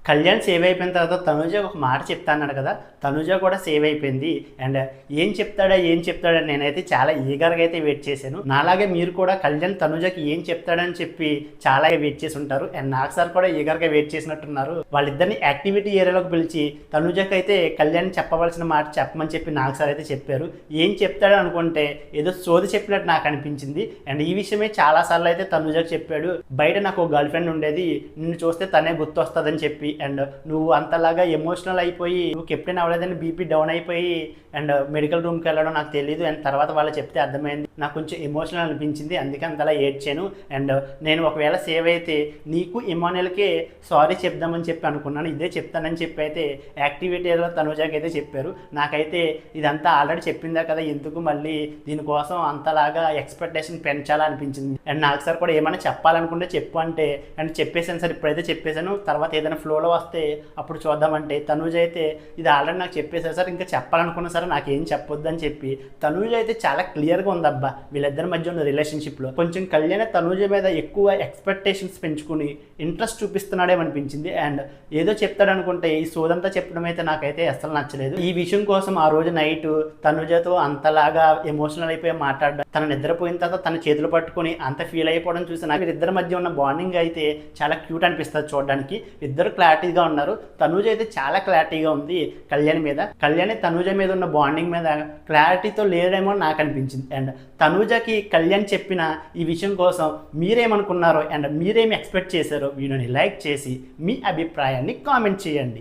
Kalyan save అయిపోయిన తర్వాత తనుజ ఒక మాట చెప్తా అన్నాడు కదా, తనుజ కూడా సేవ్ అయిపోయింది. అండ్ ఏం చెప్తాడని నేనైతే చాలా ఈగర్గా అయితే వెయిట్ చేశాను. నాలాగే మీరు కూడా కళ్యాణ్ తనుజకి ఏం చెప్తాడని చెప్పి చాలా వెయిట్ చేసి ఉంటారు. అండ్ నాకు సార్ కూడా ఈగర్గా వెయిట్ చేసినట్టున్నారు. వాళ్ళిద్దరిని యాక్టివిటీ ఏరియాలోకి పిలిచి తనుజకి అయితే కళ్యాణ్ చెప్పవలసిన మాట చెప్పమని చెప్పి నాకు సార్ అయితే చెప్పారు. ఏం చెప్తాడని అనుకుంటే ఏదో సోది చెప్పినట్టు నాకు అనిపించింది. అండ్ ఈ విషయమే చాలాసార్లు అయితే తనుజకి చెప్పాడు. బయట నాకు ఒక గర్ల్ ఫ్రెండ్ ఉండేది, నిన్ను చూస్తే తనే గుర్తొస్తుందని చెప్పి, అండ్ నువ్వు అంతలాగా ఎమోషనల్ అయిపోయి నువ్వు కెప్టెన్ అవ్వలేదని బీపీ డౌన్ అయిపోయి అండ్ మెడికల్ రూమ్కి వెళ్ళడం నాకు తెలియదు. అండ్ తర్వాత వాళ్ళు చెప్తే అర్థమైంది, నాకు కొంచెం ఎమోషనల్ అనిపించింది, అందుకే అంతలా ఏడ్చాను. అండ్ నేను ఒకవేళ సేవ్ అయితే నీకు ఇమానుయల్కి సారీ చెప్దామని చెప్పి అనుకున్నాను, ఇదే చెప్తానని చెప్పి అయితే యాక్టివిటీలో తనుజాకి అయితే చెప్పారు. నాకైతే ఇదంతా ఆల్రెడీ చెప్పిందా కదా, ఎందుకు మళ్ళీ దీనికోసం అంతలాగా ఎక్స్పెక్టేషన్ పెంచాలనిపించింది. అండ్ నాకు సార్ కూడా ఏమైనా చెప్పాలనుకుంటే చెప్పు అంటే, అండ్ చెప్పేసాను సార్, ఇప్పుడైతే చెప్పేశాను, తర్వాత ఏదైనా ఫ్లోలో వస్తే అప్పుడు చూద్దామంటే తనుజ అయితే ఇది ఆల్రెడీ నాకు చెప్పేశారు సార్, ఇంకా చెప్పాలనుకున్నా సరే నాకేం చెప్పొద్దు అని చెప్పి తనుజ అయితే చాలా క్లియర్గా ఉందబ్బా వీళ్ళిద్దరి మధ్య ఉన్న రిలేషన్షిప్లో. కొంచెం కళ్యాణ్ తనుజ మీద ఎక్కువ ఎక్స్పెక్టేషన్స్ పెంచుకుని ఇంట్రెస్ట్ చూపిస్తున్నాడేమనిపించింది. అండ్ ఏదో చెప్తాడనుకుంటే ఈ సోదంతా చెప్పడం అయితే నాకైతే అస్సలు నచ్చలేదు. ఈ విషయం కోసం ఆ రోజు నైట్ తనుజతో అంతలాగా ఎమోషనల్ అయిపోయి మాట్లాడడం, తన నిద్రపోయిన తర్వాత తన చేతులు పట్టుకుని అంత ఫీల్ అయిపోవడం చూసి నాకు వీరిద్దరి మధ్య ఉన్న బాండింగ్ అయితే చాలా క్యూట్ అనిపిస్తుంది చూడడానికి. ఇద్దరు క్లారిటీగా ఉన్నారు. తనుజ అయితే చాలా క్లారిటీగా ఉంది కళ్యాణ్ మీద. కళ్యాణ్ తనుజ మీద ఉన్న బాండింగ్ మీద క్లారిటీతో లేరేమో నాకు అనిపించింది. అండ్ తనుజకి కళ్యాణ్ చెప్పిన ఈ విషయం కోసం మీరేమనుకున్నారో అండ్ మీరేమి ఎక్స్పెక్ట్ చేశారో వీడియోని లైక్ చేసి మీ అభిప్రాయాన్ని కామెంట్ చేయండి.